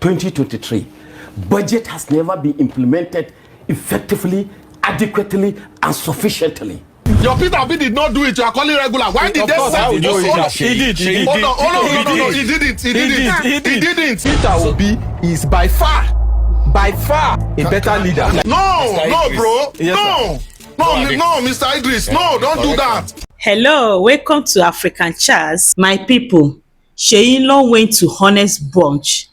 2023. Budget has never been implemented effectively, adequately, and sufficiently. Your Peter Obi did not do it. You are calling regular. Why did they say He did. Hold on. He didn't. Peter Obi is by far a better leader. No, bro. No, Mr. Idris. No, don't do that. Hello, welcome to African Chats. My people, Seyi went to Honest Bunch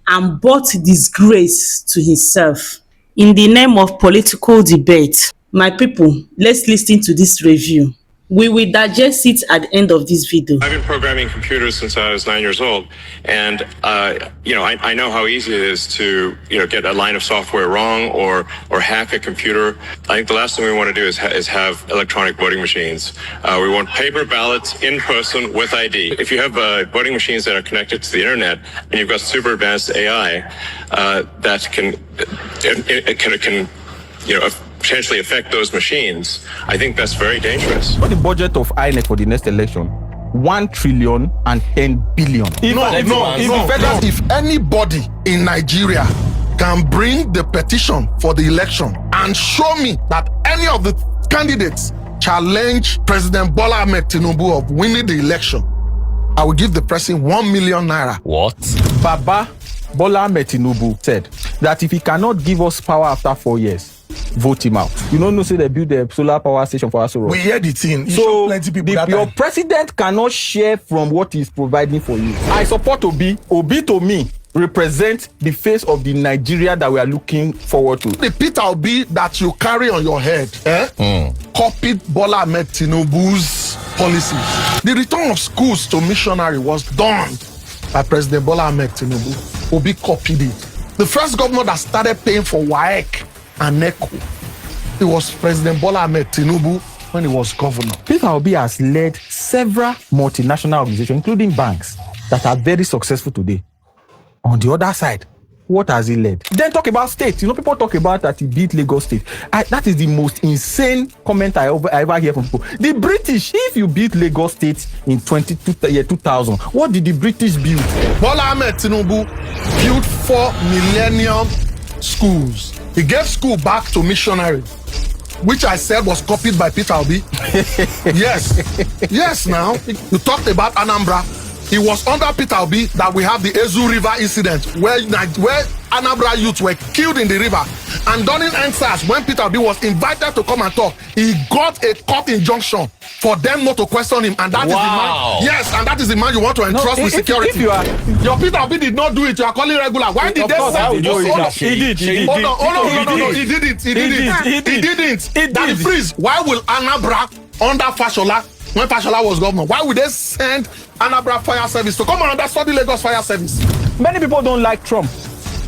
and brought disgrace to himself in the name of political debate. My people, let's listen to this review. We will digest it at the end of this video. I've been programming computers since I was 9 years old, and I know how easy it is to get a line of software wrong or hack a computer. I think the last thing we want to do is have electronic voting machines. We want paper ballots in person with ID. If you have voting machines that are connected to the internet and you've got super advanced AI that can potentially affect those machines, I think that's very dangerous. What the budget of INEC for the next election? 1,010 billion. If anybody in Nigeria can bring the petition for the election and show me that any of the candidates challenge President Bola Ahmed Tinubu of winning the election, I will give the person 1 million naira. What? Baba Bola Ahmed Tinubu said that if he cannot give us power after 4 years, vote him out. You don't know, say they build a solar power station for us. We hear the thing. So plenty people your president cannot share from what he's providing for you. I support Obi. Obi to me represents the face of the Nigeria that we are looking forward to. The Peter Obi that you carry on your head copied Bola Ahmed Tinubu's policies. The return of schools to missionary was done by President Bola Ahmed Tinubu. Obi copied it. The first governor that started paying for WAEC and NECO, it was President Bola Ahmed Tinubu when he was governor. Peter Obi has led several multinational organizations, including banks, that are very successful today. On the other side, what has he led? Then talk about states. People talk about that he beat Lagos State. That is the most insane comment I ever hear from people. The British, if you beat Lagos State in 2000, what did the British build? Bola Ahmed Tinubu built 4 millennium schools. He gave school back to missionary, which I said was copied by Peter Obi. Yes. Now you talked about Anambra. It was under Peter Obi that we have the Ezu River incident, where Anambra youths were killed in the river. And during NSAS, when Peter Obi was invited to come and talk, he got a court injunction for them not to question him. And that is the man. Yes, and that is the man you want to entrust with security. Your Peter Obi did not do it. You are calling regular. Why did they say He did. Hold on. He didn't. That is freeze. Why will Anambra under Fashola, when Fashola was governor, why would they send Anambra Fire Service to come and understudy Lagos Fire Service? Many people don't like Trump.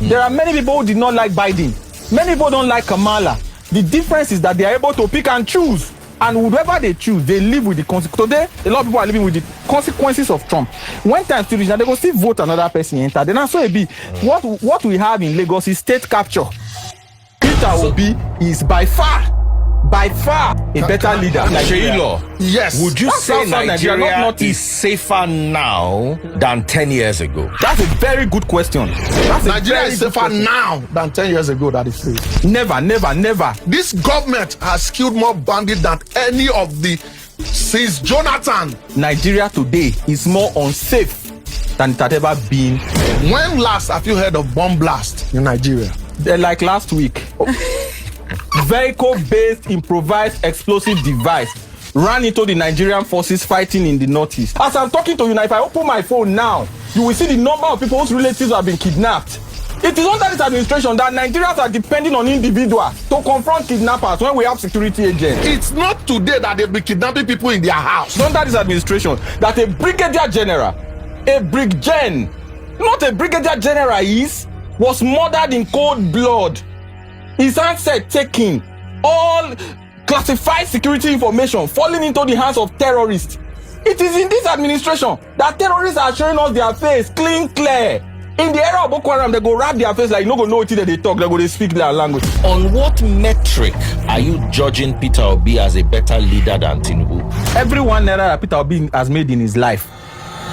There are many people who did not like Biden. Many people don't like Kamala. The difference is that they are able to pick and choose. And whatever they choose, they live with the consequences. Today, a lot of people are living with the consequences of Trump. When time to reach, now they go still vote another person enter. Then also it be what we have in Lagos is state capture. Peter Obi is by far a better leader. Nigeria. Yes. Would you say Nigeria is safer now than 10 years ago? That's a very good question. Nigeria is safer now than 10 years ago, that is true. Never. This government has killed more bandits than any of the since Jonathan. Nigeria today is more unsafe than it had ever been. When last have you heard of bomb blast in Nigeria? Like last week. Vehicle-based improvised explosive device ran into the Nigerian forces fighting in the northeast. As I'm talking to you now, if I open my phone now, you will see the number of people whose relatives have been kidnapped. It is under this administration that Nigerians are depending on individuals to confront kidnappers when we have security agents. It's not today that they'll be kidnapping people in their house. It's under this administration that a brigadier general, not a brigadier general was murdered in cold blood. His handset taken, all classified security information falling into the hands of terrorists. It is in this administration that terrorists are showing us their face clear. In the era of Boko Haram, they go wrap their face like you no go know what they talk, they speak their language. On what metric are you judging Peter Obi as a better leader than Tinubu? Every one naira that Peter Obi has made in his life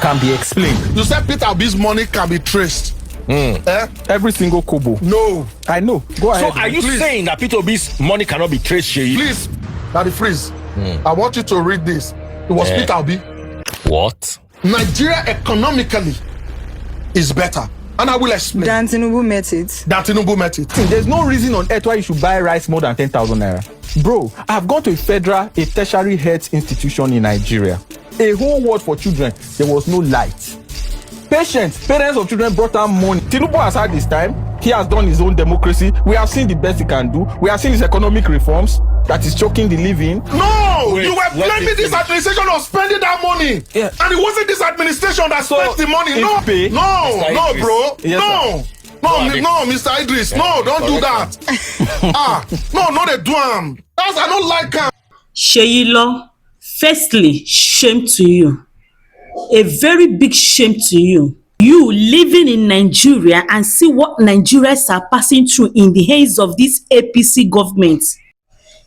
can be explained. You said Peter Obi's money can be traced. Every single kobo. No. I know. Go So ahead. are you Please. saying that Peter Obi's money cannot be traced, Sheyi? Please, Daddy Freeze. I want you to read this. It was Peter Obi. What? Nigeria economically is better. And I will explain. Dan Tinubu met it. That Tinubu met it. There's no reason on earth why you should buy rice more than 10,000 naira. Bro, I've gone to a tertiary health institution in Nigeria. A whole ward for children. There was no light. Parents of children brought out money. Tinubu has had his time. He has done his own democracy. We have seen the best he can do. We have seen his economic reforms that is choking the living. No! Wait, You were blaming this administration of spending that money. Yeah. And it wasn't this administration that spent the money. No, pay- no, Mr. no, Idris. bro. Yes, No, Mr. Idris. No, don't do that. No, they do am. That's I don't like am. Sheyilo, firstly, shame to you. A very big shame to you. You living in Nigeria and see what Nigerians are passing through in the hands of this APC government.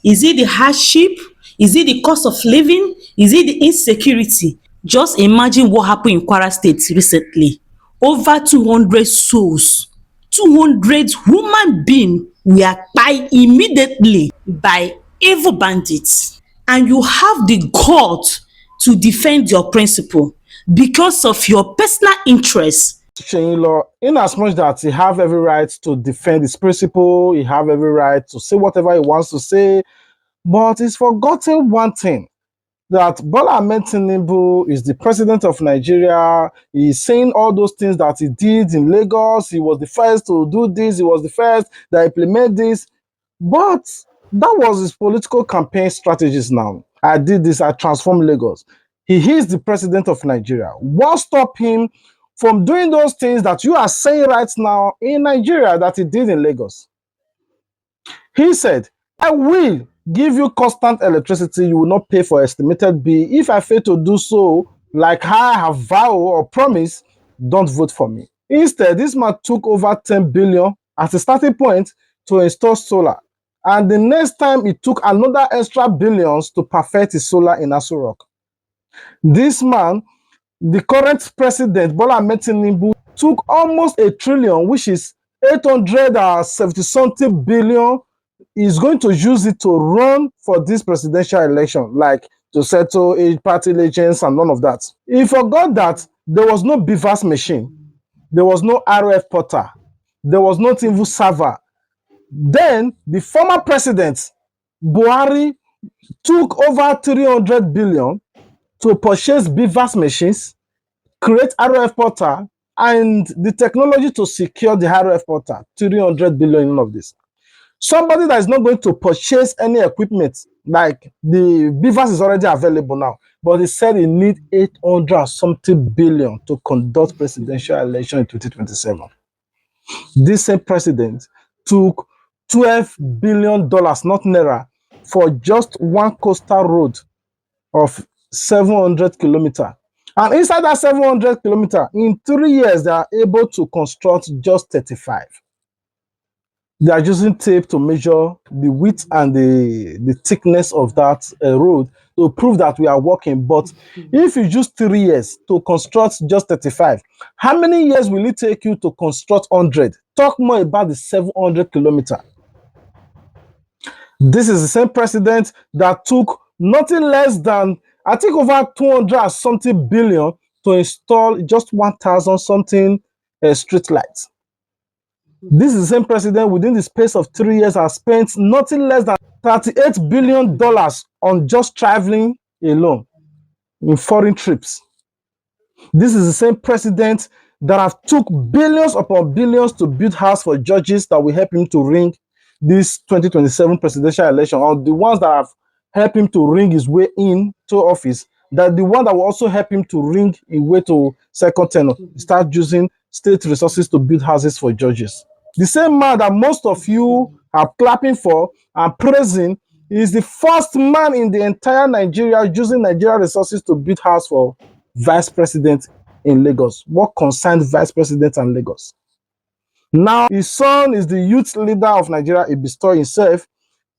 Is it the hardship? Is it the cost of living? Is it the insecurity? Just imagine what happened in Kwara State recently. Over 200 souls, 200 human beings were killed immediately by evil bandits. And you have the guts to defend your principle because of your personal interest. Sheyilo, in as much that he have every right to defend his principle, he have every right to say whatever he wants to say, but he's forgotten one thing, that Bola Ahmed Tinubu is the president of Nigeria. He's saying all those things that he did in Lagos. He was the first to do this. He was the first that implement this. But that was his political campaign strategies now. I did this, I transformed Lagos. He is the president of Nigeria. What stopped him from doing those things that you are saying right now in Nigeria that he did in Lagos? He said, I will give you constant electricity. You will not pay for estimated bill. If I fail to do so, like I have vowed or promised, don't vote for me. Instead, this man took over 10 billion as a starting point to install solar. And the next time, he took another extra billions to perfect his solar in Aso Rock. This man, the current president, Bola Ahmed Tinubu, took almost $1 trillion, which is 870-something billion, is going to use it to run for this presidential election, like to settle party legends and none of that. He forgot that there was no BVAS machine, there was no RF portal, there was no Tinubu server. Then the former president, Buhari, took over 300 billion to purchase BVAS machines, create RF portal, and the technology to secure the RF portal. 300 billion in all of this. Somebody that is not going to purchase any equipment, like the BVAS is already available now, but he said he need 800-something billion to conduct presidential election in 2027. This same president took $12 billion, not naira, for just one coastal road of 700 kilometers. And inside that 700 kilometers, in 3 years, they are able to construct just 35. They are using tape to measure the width and the thickness of that road to prove that we are working. But if you use 3 years to construct just 35, how many years will it take you to construct 100? Talk more about the 700 kilometers. This is the same president that took nothing less than, I think, over 200-something billion to install just 1,000-something street lights. This is the same president within the space of 3 years has spent nothing less than $38 billion on just traveling alone in foreign trips. This is the same president that have took billions upon billions to build house for judges that will help him to ring this 2027 presidential election, or the ones that have helped him to ring his way into office, that the one that will also help him to ring his way to second tenure, start using state resources to build houses for judges. The same man that most of you are clapping for and praising is the first man in the entire Nigeria using Nigeria resources to build house for vice president in Lagos. What concerns vice president and Lagos? Now, his son is the youth leader of Nigeria, he bestowed himself.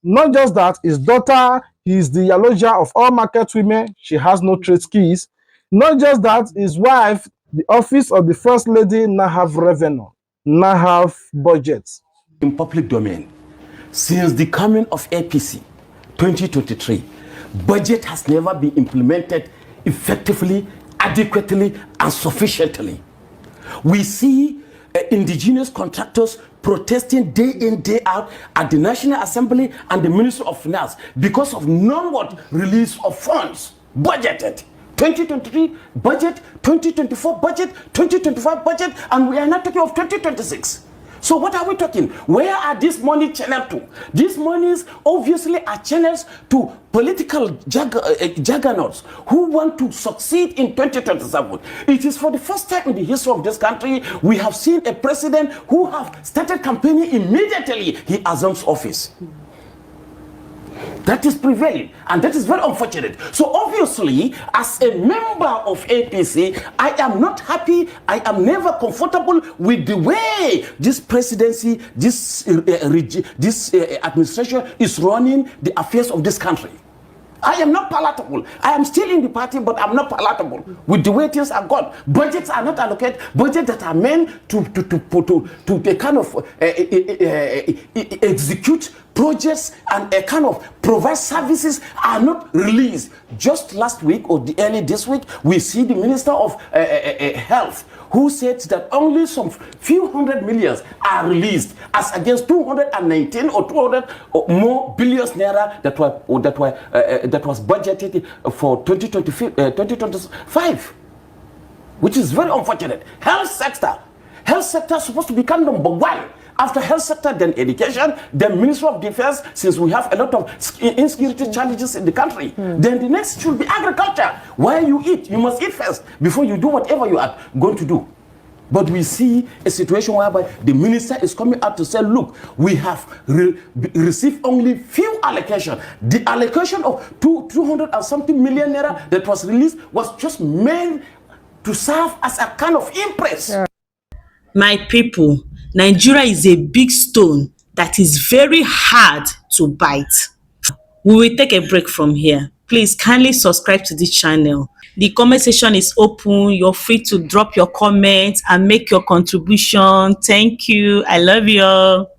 Not just that, his daughter is the Yaloja of all market women. She has no trade skills. Not just that, his wife, the office of the first lady, now have revenue. now have budgets. In public domain, since the coming of APC 2023, budget has never been implemented effectively, adequately, and sufficiently. We see indigenous contractors protesting day in, day out at the National Assembly and the Ministry of Finance because of non-what release of funds budgeted. 2023 budget, 2024 budget, 2025 budget, and we are not talking of 2026. So what are we talking? Where are these money channeled to? These monies obviously are channels to political juggernauts who want to succeed in 2027. It is for the first time in the history of this country we have seen a president who have started campaigning immediately he assumes office. That is prevailing, and that is very unfortunate. So obviously, as a member of APC, I am not happy, I am never comfortable with the way this presidency, this administration is running the affairs of this country. I am not palatable. I am still in the party, but I'm not palatable with the way things are gone. Budgets are not allocated. Budgets that are meant to kind of execute projects and a kind of provide services are not released. Just last week or early this week, we see the Minister of Health who said that only some few hundred millions are released as against 219 or 200 or more billions naira that was budgeted for 2025, which is very unfortunate. Health sector is supposed to become number one. After health sector, then education, then Ministry of Defense, since we have a lot of insecurity challenges in the country. Then the next should be agriculture. Where you eat, you must eat first before you do whatever you are going to do. But we see a situation whereby the minister is coming out to say, look, we have received only few allocation. The allocation of 200 and something million naira that was released was just meant to serve as a kind of impress. My people, Nigeria is a big stone that is very hard to bite. We will take a break from here. Please kindly subscribe to this channel. The comment section is open. You're free to drop your comments and make your contribution. Thank you. I love you all.